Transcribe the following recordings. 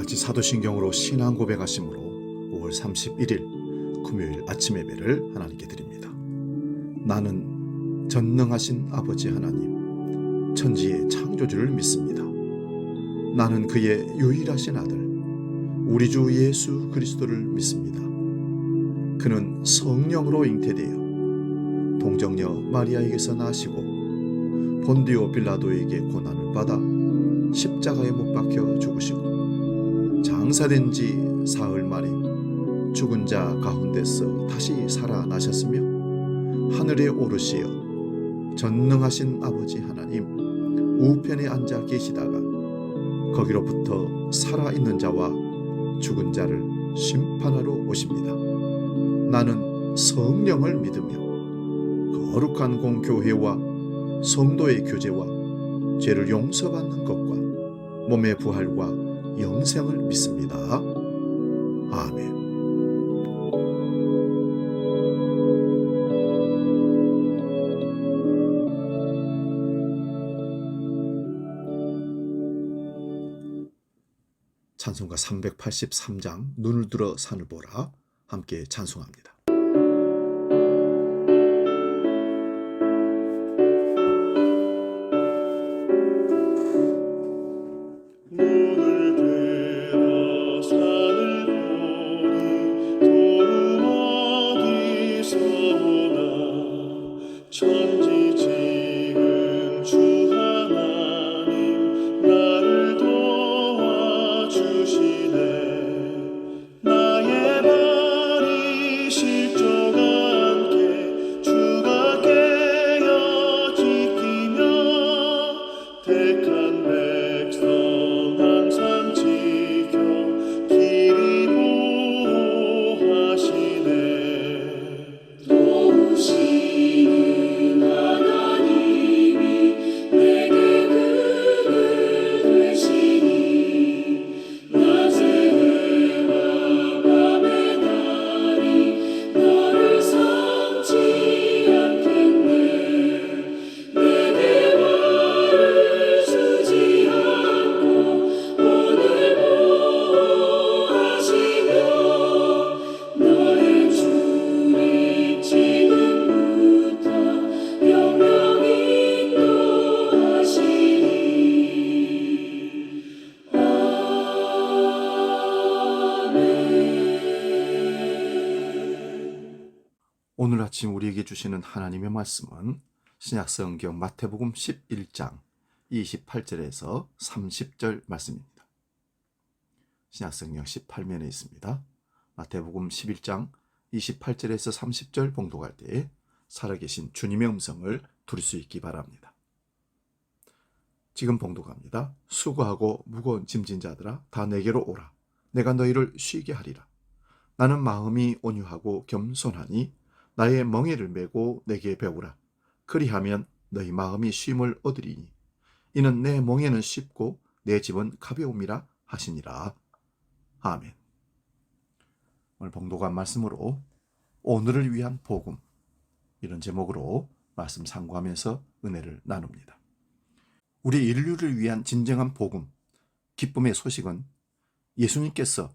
같이 사도신경으로 신앙 고백하심으로 5월 31일 금요일 아침 예배를 하나님께 드립니다. 나는 전능하신 아버지 하나님, 천지의 창조주를 믿습니다. 나는 그의 유일하신 아들, 우리 주 예수 그리스도를 믿습니다. 그는 성령으로 잉태되어 동정녀 마리아에게서 나시고 본디오 빌라도에게 고난을 받아 십자가에 못 박혀 죽으시고 장사된 지 사흘 만에 죽은 자 가운데서 다시 살아나셨으며 하늘에 오르시어 전능하신 아버지 하나님 우편에 앉아 계시다가 거기로부터 살아있는 자와 죽은 자를 심판하러 오십니다. 나는 성령을 믿으며 거룩한 공교회와 성도의 교제와 죄를 용서받는 것과 몸의 부활과 영생을 믿습니다. 아멘. 찬송가 383장 눈을 들어 산을 보라 함께 찬송합니다. 오늘 아침 우리에게 주시는 하나님의 말씀은 신약성경 마태복음 11장 28절에서 30절 말씀입니다. 신약성경 18면에 있습니다. 마태복음 11장 28절에서 30절 봉독할 때 살아계신 주님의 음성을 들을 수 있기 바랍니다. 지금 봉독합니다. 수고하고 무거운 짐진 자들아 다 내게로 오라. 내가 너희를 쉬게 하리라. 나는 마음이 온유하고 겸손하니 나의 멍에를 메고 내게 배우라. 그리하면 너희 마음이 쉼을 얻으리니 이는 내 멍에는 쉽고 내 짐은 가벼움이라 하시니라. 아멘. 오늘 봉독한 말씀으로 오늘을 위한 복음, 이런 제목으로 말씀 상고하면서 은혜를 나눕니다. 우리 인류를 위한 진정한 복음, 기쁨의 소식은 예수님께서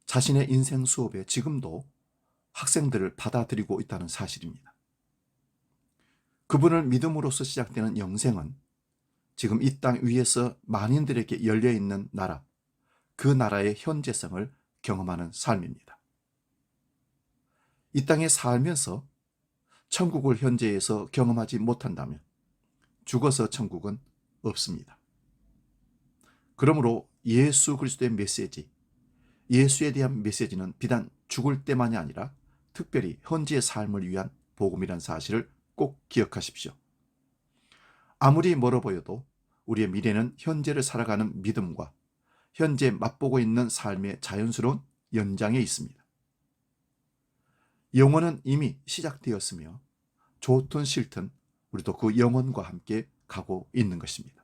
자신의 인생 수업에 지금도 학생들을 받아들이고 있다는 사실입니다. 그분을 믿음으로써 시작되는 영생은 지금 이 땅 위에서 만인들에게 열려있는 나라, 그 나라의 현재성을 경험하는 삶입니다. 이 땅에 살면서 천국을 현재에서 경험하지 못한다면 죽어서 천국은 없습니다. 그러므로 예수 그리스도의 메시지, 예수에 대한 메시지는 비단 죽을 때만이 아니라 특별히 현재의 삶을 위한 복음이라는 사실을 꼭 기억하십시오. 아무리 멀어 보여도 우리의 미래는 현재를 살아가는 믿음과 현재 맛보고 있는 삶의 자연스러운 연장에 있습니다. 영원은 이미 시작되었으며 좋든 싫든 우리도 그 영원과 함께 가고 있는 것입니다.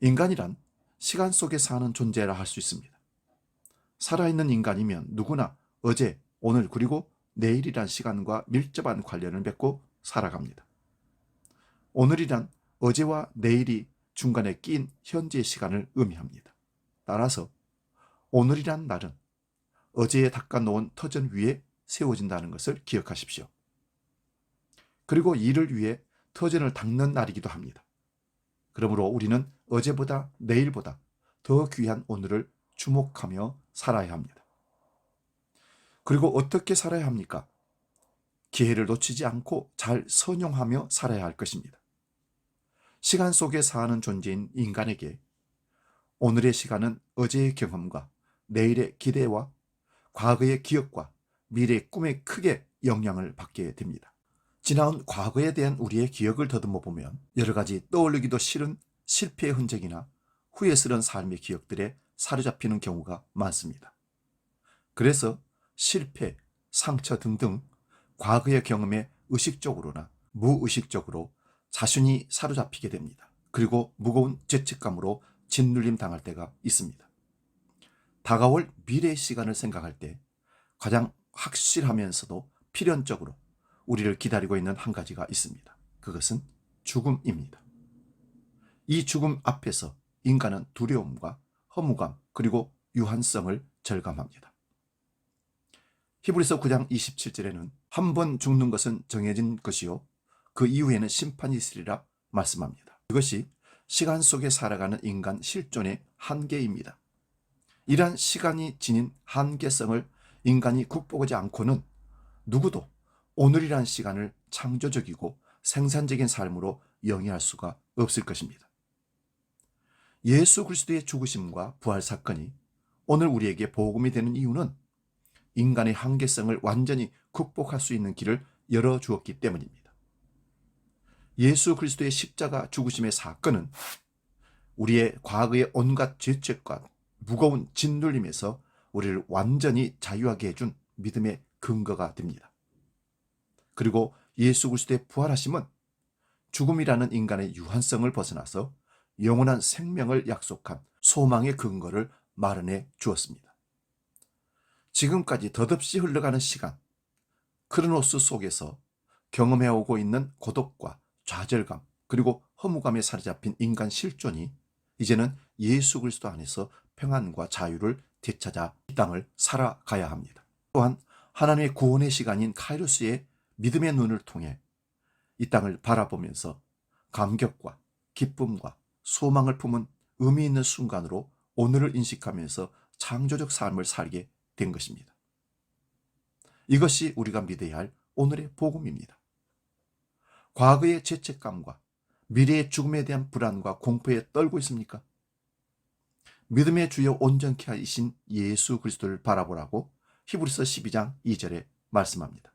인간이란 시간 속에 사는 존재라 할 수 있습니다. 살아있는 인간이면 누구나 어제, 오늘 그리고 내일이란 시간과 밀접한 관련을 맺고 살아갑니다. 오늘이란 어제와 내일이 중간에 낀 현재의 시간을 의미합니다. 따라서 오늘이란 날은 어제에 닦아놓은 터전 위에 세워진다는 것을 기억하십시오. 그리고 이를 위해 터전을 닦는 날이기도 합니다. 그러므로 우리는 어제보다 내일보다 더 귀한 오늘을 주목하며 살아야 합니다. 그리고 어떻게 살아야 합니까? 기회를 놓치지 않고 잘 선용하며 살아야 할 것입니다. 시간 속에 사는 존재인 인간에게 오늘의 시간은 어제의 경험과 내일의 기대와 과거의 기억과 미래의 꿈에 크게 영향을 받게 됩니다. 지나온 과거에 대한 우리의 기억을 더듬어 보면 여러 가지 떠올리기도 싫은 실패의 흔적이나 후회스러운 삶의 기억들에 사로잡히는 경우가 많습니다. 그래서 실패, 상처 등등 과거의 경험에 의식적으로나 무의식적으로 자신이 사로잡히게 됩니다. 그리고 무거운 죄책감으로 짓눌림 당할 때가 있습니다. 다가올 미래의 시간을 생각할 때 가장 확실하면서도 필연적으로 우리를 기다리고 있는 한 가지가 있습니다. 그것은 죽음입니다. 이 죽음 앞에서 인간은 두려움과 허무감 그리고 유한성을 절감합니다. 히브리서 9장 27절에는 한 번 죽는 것은 정해진 것이요 그 이후에는 심판이 있으리라 말씀합니다. 이것이 시간 속에 살아가는 인간 실존의 한계입니다. 이러한 시간이 지닌 한계성을 인간이 극복하지 않고는 누구도 오늘이란 시간을 창조적이고 생산적인 삶으로 영위할 수가 없을 것입니다. 예수 그리스도의 죽으심과 부활 사건이 오늘 우리에게 복음이 되는 이유는 인간의 한계성을 완전히 극복할 수 있는 길을 열어주었기 때문입니다. 예수 그리스도의 십자가 죽으심의 사건은 우리의 과거의 온갖 죄책과 무거운 짓눌림에서 우리를 완전히 자유하게 해준 믿음의 근거가 됩니다. 그리고 예수 그리스도의 부활하심은 죽음이라는 인간의 유한성을 벗어나서 영원한 생명을 약속한 소망의 근거를 마련해 주었습니다. 지금까지 덧없이 흘러가는 시간, 크로노스 속에서 경험해오고 있는 고독과 좌절감 그리고 허무감에 사로잡힌 인간 실존이 이제는 예수 그리스도 안에서 평안과 자유를 되찾아 이 땅을 살아가야 합니다. 또한 하나님의 구원의 시간인 카이로스의 믿음의 눈을 통해 이 땅을 바라보면서 감격과 기쁨과 소망을 품은 의미 있는 순간으로 오늘을 인식하면서 창조적 삶을 살게 된 것입니다. 이것이 우리가 믿어야 할 오늘의 복음입니다. 과거의 죄책감과 미래의 죽음에 대한 불안과 공포에 떨고 있습니까? 믿음의 주여 온전케 하신 예수 그리스도를 바라보라고 히브리서 12장 2절에 말씀합니다.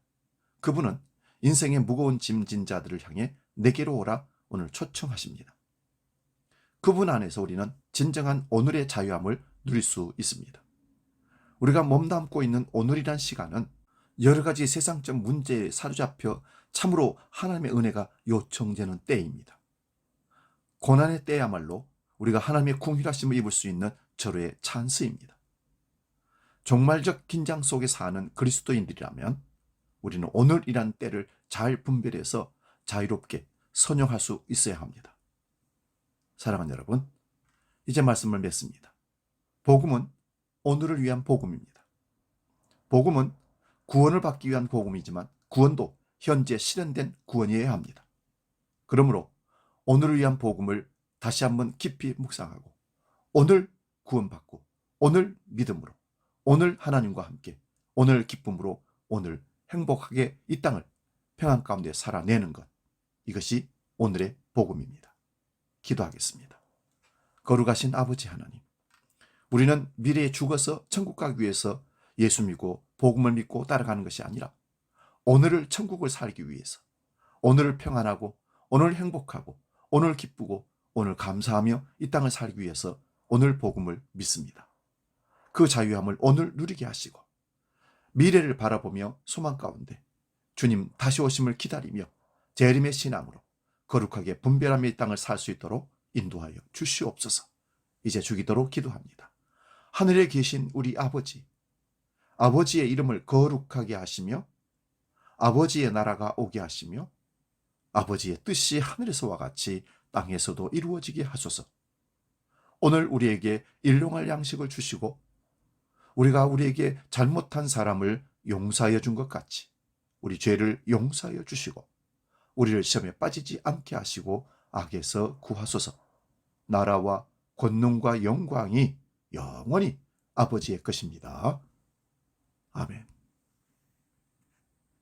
그분은 인생의 무거운 짐진 자들을 향해 내게로 오라 오늘 초청하십니다. 그분 안에서 우리는 진정한 오늘의 자유함을 누릴 수 있습니다. 우리가 몸담고 있는 오늘이란 시간은 여러 가지 세상적 문제에 사로잡혀 참으로 하나님의 은혜가 요청되는 때입니다. 고난의 때야말로 우리가 하나님의 궁휼하심을 입을 수 있는 절호의 찬스입니다. 종말적 긴장 속에 사는 그리스도인들이라면 우리는 오늘이란 때를 잘 분별해서 자유롭게 선용할 수 있어야 합니다. 사랑하는 여러분, 이제 말씀을 맺습니다. 복음은 오늘을 위한 복음입니다. 복음은 구원을 받기 위한 복음이지만 구원도 현재 실현된 구원이어야 합니다. 그러므로 오늘을 위한 복음을 다시 한번 깊이 묵상하고 오늘 구원받고 오늘 믿음으로 오늘 하나님과 함께 오늘 기쁨으로 오늘 행복하게 이 땅을 평안 가운데 살아내는 것, 이것이 오늘의 복음입니다. 기도하겠습니다. 거룩하신 아버지 하나님, 우리는 미래에 죽어서 천국 가기 위해서 예수 믿고 복음을 믿고 따라가는 것이 아니라 오늘을 천국을 살기 위해서 오늘을 평안하고 오늘 행복하고 오늘 기쁘고 오늘 감사하며 이 땅을 살기 위해서 오늘 복음을 믿습니다. 그 자유함을 오늘 누리게 하시고 미래를 바라보며 소망 가운데 주님 다시 오심을 기다리며 재림의 신앙으로 거룩하게 분별하며 이 땅을 살 수 있도록 인도하여 주시옵소서. 이제 주기도록 기도합니다. 하늘에 계신 우리 아버지, 아버지의 이름을 거룩하게 하시며 아버지의 나라가 오게 하시며 아버지의 뜻이 하늘에서와 같이 땅에서도 이루어지게 하소서. 오늘 우리에게 일용할 양식을 주시고 우리가 우리에게 잘못한 사람을 용서하여 준 것 같이 우리 죄를 용서하여 주시고 우리를 시험에 빠지지 않게 하시고 악에서 구하소서. 나라와 권능과 영광이 영원히 아버지의 것입니다. 아멘.